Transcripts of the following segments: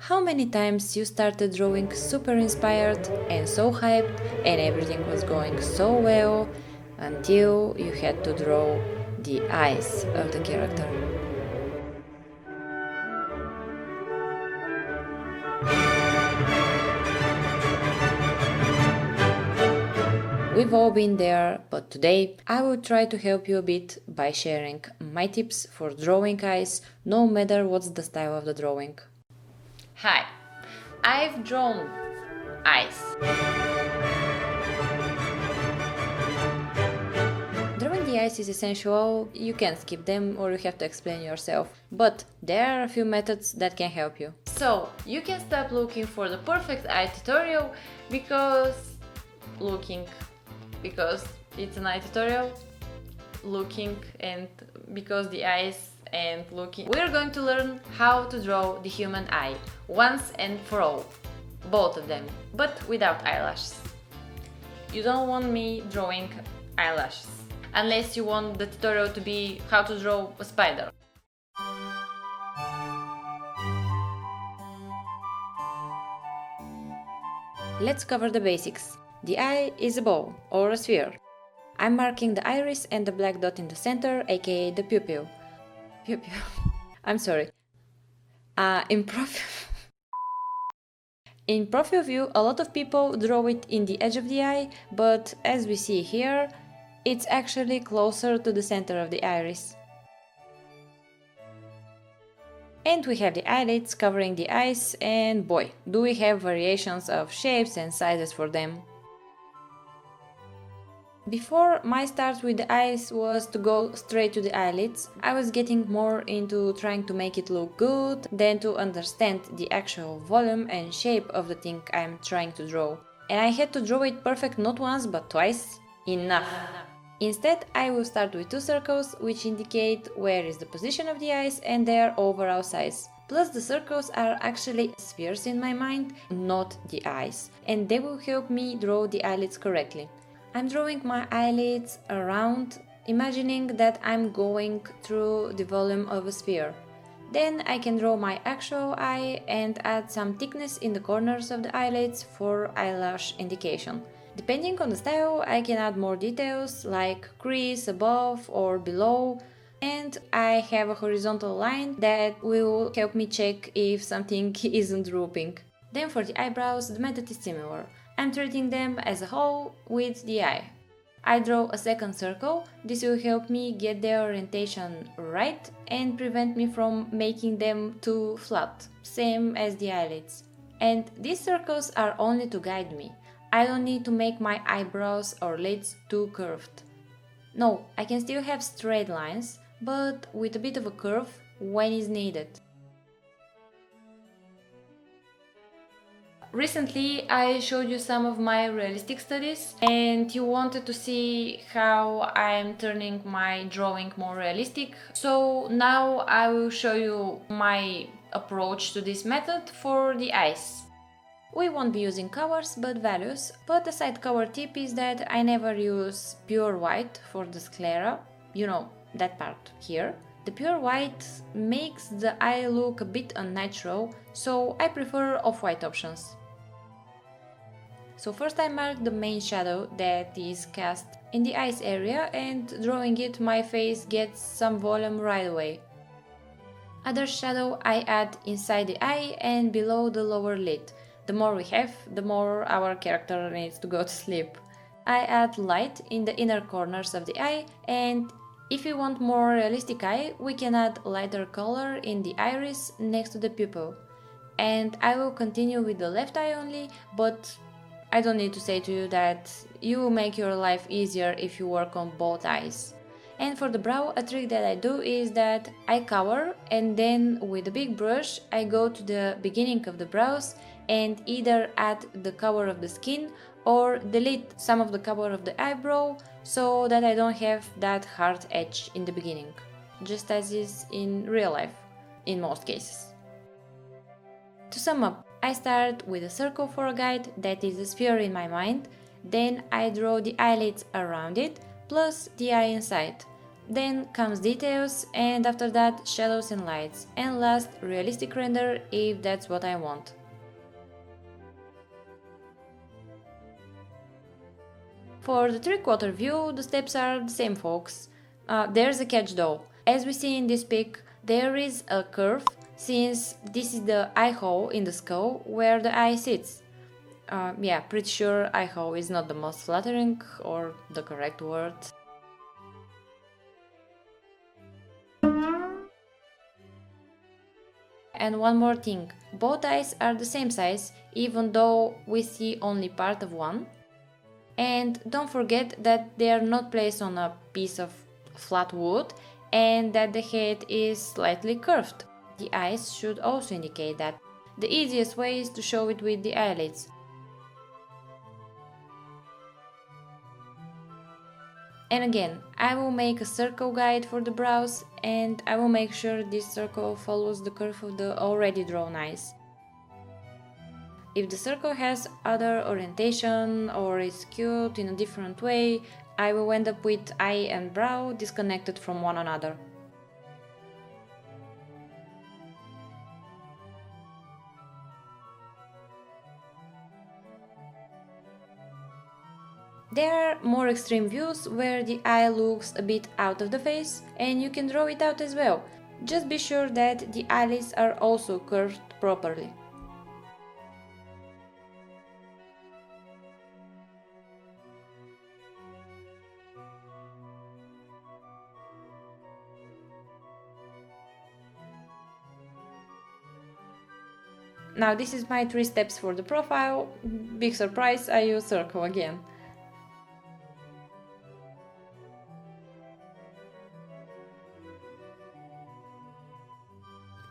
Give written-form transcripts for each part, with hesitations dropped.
How many times you started drawing super inspired and so hyped and everything was going so well until you had to draw the eyes of the character? We've all been there, but today I will try to help you a bit by sharing my tips for drawing eyes, no matter what's the style of the drawing. Hi, I've drawn eyes. Drawing the eyes is essential, you can skip them or you have to explain yourself, but there are a few methods that can help you. So, you can stop looking for the perfect eye tutorial because it's an eye tutorial, because the eyes and looking. We're going to learn how to draw the human eye once and for all, both of them, but without eyelashes. You don't want me drawing eyelashes, unless you want the tutorial to be how to draw a spider. Let's cover the basics. The eye is a ball or a sphere. I'm marking the iris and the black dot in the center, aka the pupil. I'm sorry. In profile view, a lot of people draw it in the edge of the eye, but as we see here, it's actually closer to the center of the iris. And we have the eyelids covering the eyes, and boy, do we have variations of shapes and sizes for them. Before, my start with the eyes was to go straight to the eyelids. I was getting more into trying to make it look good than to understand the actual volume and shape of the thing I'm trying to draw. And I had to draw it perfect not once but twice. Enough! Instead, I will start with two circles which indicate where is the position of the eyes and their overall size. Plus, the circles are actually spheres in my mind, not the eyes, and they will help me draw the eyelids correctly. I'm drawing my eyelids around, imagining that I'm going through the volume of a sphere. Then I can draw my actual eye and add some thickness in the corners of the eyelids for eyelash indication. Depending on the style, I can add more details like crease above or below, and I have a horizontal line that will help me check if something isn't drooping. Then for the eyebrows, the method is similar. I'm treating them as a whole with the eye. I draw a second circle. This will help me get their orientation right and prevent me from making them too flat, same as the eyelids. And these circles are only to guide me. I don't need to make my eyebrows or lids too curved. No, I can still have straight lines, but with a bit of a curve when is needed. Recently, I showed you some of my realistic studies and you wanted to see how I'm turning my drawing more realistic. So now I will show you my approach to this method for the eyes. We won't be using colors but values, but a side color tip is that I never use pure white for the sclera, you know, that part here. The pure white makes the eye look a bit unnatural, so I prefer off-white options. So first I mark the main shadow that is cast in the eyes area, and drawing it my face gets some volume right away. Other shadow I add inside the eye and below the lower lid. The more we have, the more our character needs to go to sleep. I add light in the inner corners of the eye, and if we want more realistic eye, we can add lighter color in the iris next to the pupil. And I will continue with the left eye only, but I don't need to say to you that you will make your life easier if you work on both eyes. And for the brow, a trick that I do is that I cover and then with a big brush I go to the beginning of the brows and either add the color of the skin or delete some of the color of the eyebrow so that I don't have that hard edge in the beginning, just as is in real life, in most cases. To sum up, I start with a circle for a guide that is a sphere in my mind, then I draw the eyelids around it, plus the eye inside. Then comes details, and after that shadows and lights, and last realistic render if that's what I want. For the 3/4 view, the steps are the same, folks. There's a catch though. As we see in this pic, there is a curve, since this is the eye hole in the skull where the eye sits. Yeah, pretty sure eye hole is not the most flattering or the correct word. And one more thing, both eyes are the same size, even though we see only part of one. And don't forget that they are not placed on a piece of flat wood and that the head is slightly curved. The eyes should also indicate that. The easiest way is to show it with the eyelids. And again, I will make a circle guide for the brows, and I will make sure this circle follows the curve of the already drawn eyes. If the circle has other orientation or is skewed in a different way, I will end up with eye and brow disconnected from one another. There are more extreme views where the eye looks a bit out of the face, and you can draw it out as well. Just be sure that the eyelids are also curved properly. Now this is my 3 steps for the profile. Big surprise, I use circle again.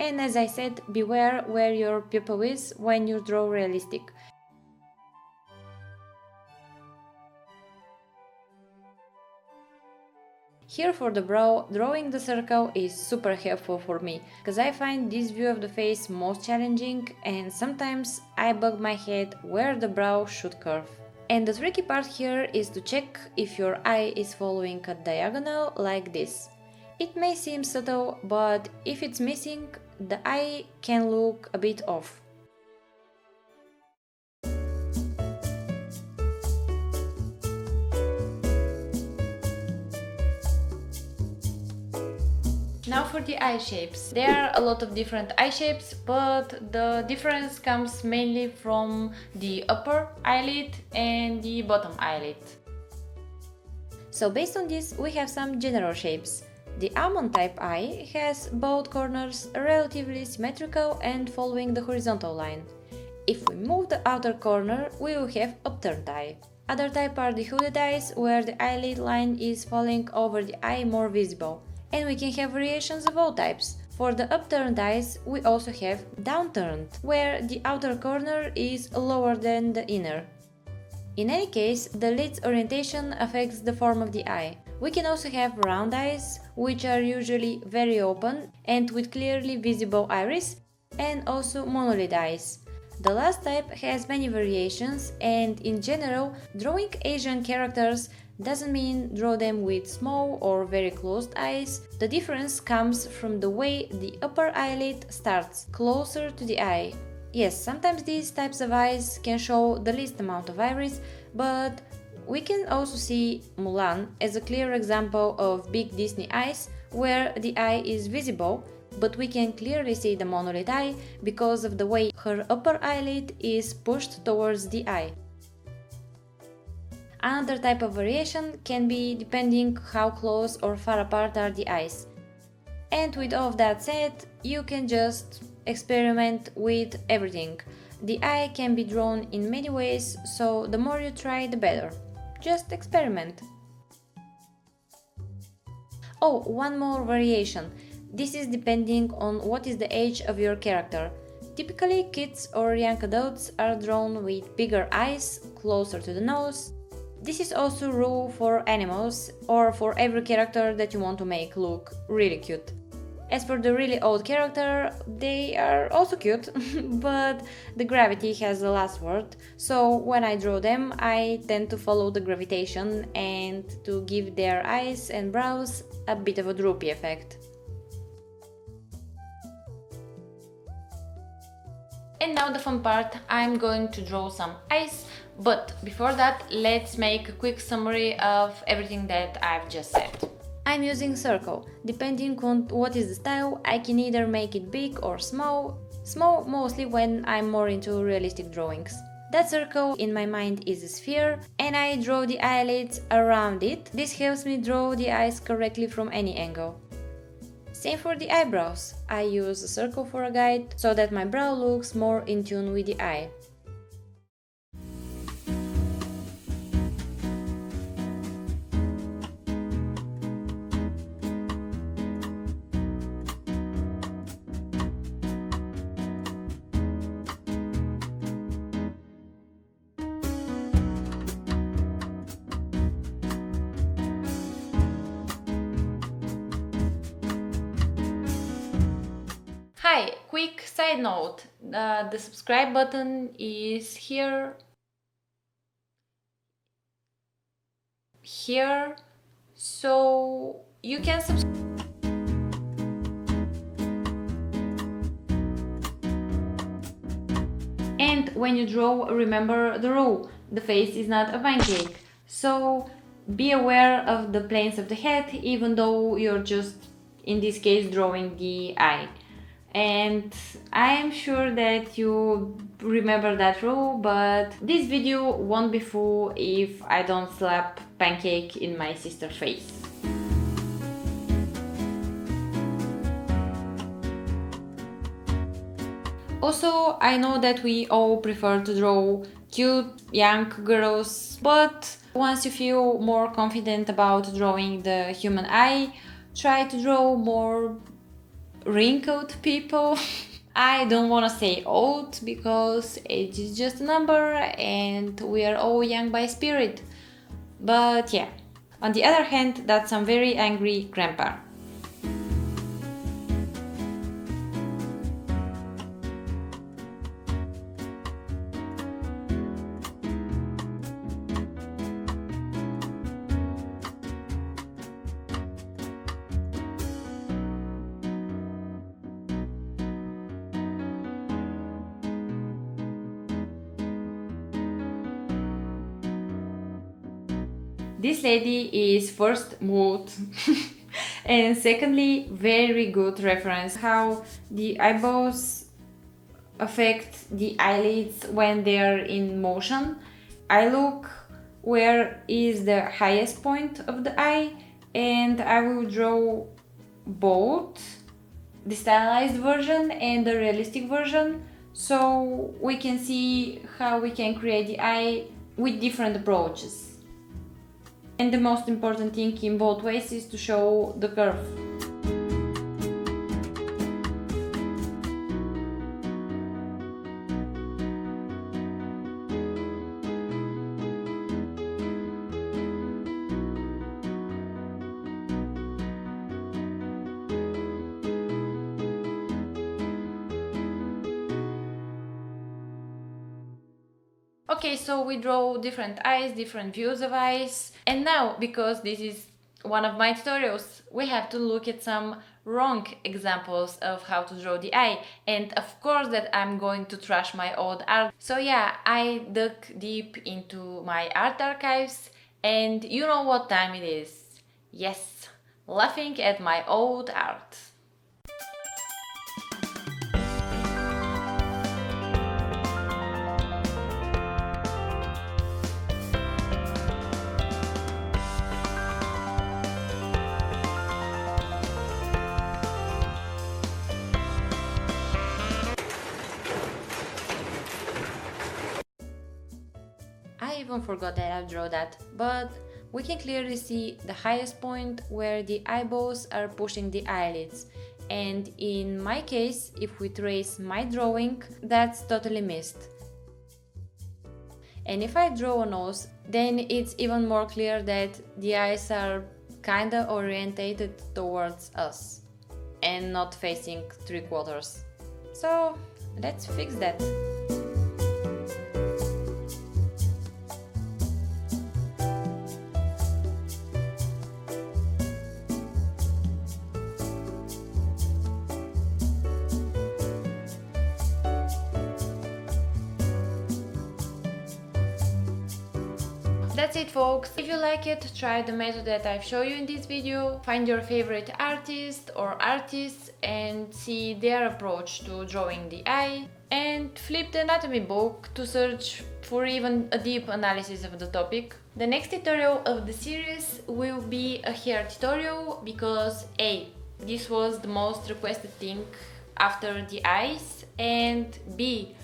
And as I said, beware where your pupil is when you draw realistic. Here for the brow, drawing the circle is super helpful for me, because I find this view of the face most challenging and sometimes I bug my head where the brow should curve. And the tricky part here is to check if your eye is following a diagonal like this. It may seem subtle, but if it's missing, the eye can look a bit off. Now for the eye shapes. There are a lot of different eye shapes, but the difference comes mainly from the upper eyelid and the bottom eyelid. So based on this, we have some general shapes. The almond type eye has both corners relatively symmetrical and following the horizontal line. If we move the outer corner, we will have upturned eye. Other type are the hooded eyes, where the eyelid line is falling over the eye more visible. And we can have variations of all types. For the upturned eyes, we also have downturned, where the outer corner is lower than the inner. In any case, the lid's orientation affects the form of the eye. We can also have round eyes, which are usually very open and with clearly visible iris, and also monolid eyes. The last type has many variations, and in general, drawing Asian characters doesn't mean draw them with small or very closed eyes. The difference comes from the way the upper eyelid starts closer to the eye. Yes, sometimes these types of eyes can show the least amount of iris, but we can also see Mulan as a clear example of big Disney eyes, where the eye is visible, but we can clearly see the monolid eye because of the way her upper eyelid is pushed towards the eye. Another type of variation can be depending how close or far apart are the eyes. And with all of that said, you can just experiment with everything. The eye can be drawn in many ways, so the more you try, the better. Just experiment. Oh, one more variation. This is depending on what is the age of your character. Typically, kids or young adults are drawn with bigger eyes, closer to the nose. This is also a rule for animals or for every character that you want to make look really cute. As for the really old character, they are also cute, but the gravity has the last word, so when I draw them, I tend to follow the gravitation and to give their eyes and brows a bit of a droopy effect. And now the fun part, I'm going to draw some eyes, but before that, let's make a quick summary of everything that I've just said. I'm using circle. Depending on what is the style, I can either make it big or small. Small mostly when I'm more into realistic drawings. That circle in my mind is a sphere, and I draw the eyelids around it. This helps me draw the eyes correctly from any angle. Same for the eyebrows. I use a circle for a guide so that my brow looks more in tune with the eye. Hi, quick side note, the subscribe button is here, so you can subscribe. And when you draw, remember the rule, the face is not a pancake, so be aware of the planes of the head, even though you're just, in this case, drawing the eye. And I'm sure that you remember that rule, but this video won't be full if I don't slap pancake in my sister's face. Also, I know that we all prefer to draw cute young girls, but once you feel more confident about drawing the human eye, try to draw more wrinkled people. I don't want to say old because age is just a number and we are all young by spirit. But yeah, on the other hand, that's some very angry grandpa. This lady is first mood and secondly very good reference how the eyeballs affect the eyelids when they're in motion. I look where is the highest point of the eye and I will draw both the stylized version and the realistic version so we can see how we can create the eye with different approaches. And the most important thing in both ways is to show the curve. Okay, so we draw different eyes, different views of eyes. And now, because this is one of my tutorials, we have to look at some wrong examples of how to draw the eye. And of course that I'm going to trash my old art. So yeah, I dug deep into my art archives and you know what time it is. Yes, laughing at my old art. I even forgot that I drew that, but we can clearly see the highest point where the eyeballs are pushing the eyelids. And in my case, if we trace my drawing, that's totally missed. And if I draw a nose, then it's even more clear that the eyes are kinda orientated towards us. and not facing 3/4. So let's fix that. That's it, folks. If you like it, try the method that I've shown you in this video. Find your favorite artist or artists and see their approach to drawing the eye, and flip the anatomy book to search for even a deep analysis of the topic. The next tutorial of the series will be a hair tutorial because A, this was the most requested thing after the eyes, and B,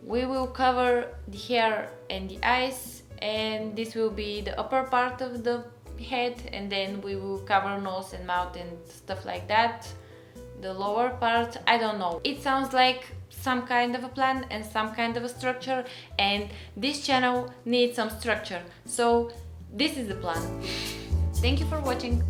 we will cover the hair and the eyes, and this will be the upper part of the head, and then we will cover nose and mouth and stuff like that. The lower part, I don't know. It sounds like some kind of a plan and some kind of a structure, and this channel needs some structure. So this is the plan. Thank you for watching.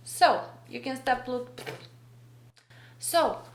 So you can stop look. So